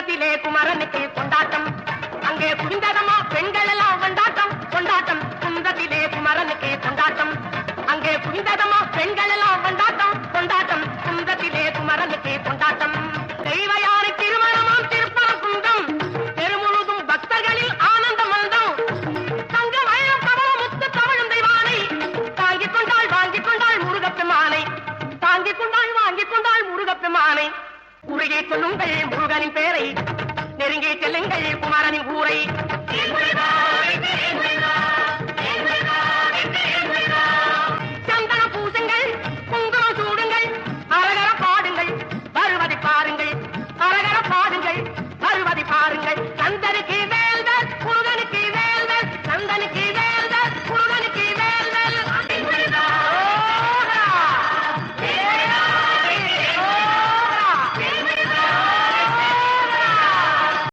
குன்றத்திலே குமரனுக்கு கொண்டாட்டம், அங்கே குவிந்ததமா பெண்கள் எல்லாம் கொண்டாட்டம் கொண்டாட்டம். குன்றத்திலே குமரனுக்கு கொண்டாட்டம், அங்கே குவிந்ததமா பெண்கள் எல்லாம் கொண்டாட்டம் கொண்டாட்டம். குன்றத்திலே குமரனுக்கு கொண்டாட்டம். தெய்வ யானை திருமணமாம் திருப்பரங்குன்றம், தெருமுழுதும் பக்தர்களில் ஆனந்த மந்தம். தங்க மயம் கவல முத்து தவழும் தெய்வானை, தாங்கிக் கொண்டாள் வாங்கிக் கொண்டாள் முருகப்பெருமானை, தாங்கிக் கொண்டாள் வாங்கிக் கொண்டாள் முருகப்பெருமானை. உருகே சொல்லுங்கள் முருகனின் பேரை, நெருங்கி செல்லுங்கள் குமரனின் ஊரை. சந்தன பூசுங்கள், குங்குமம் சூடுங்கள், அரகர பாடுங்கள், வருவதை பாருங்கள், அரகர பாடுங்கள், வருவதை பாருங்கள். சந்தருக்கு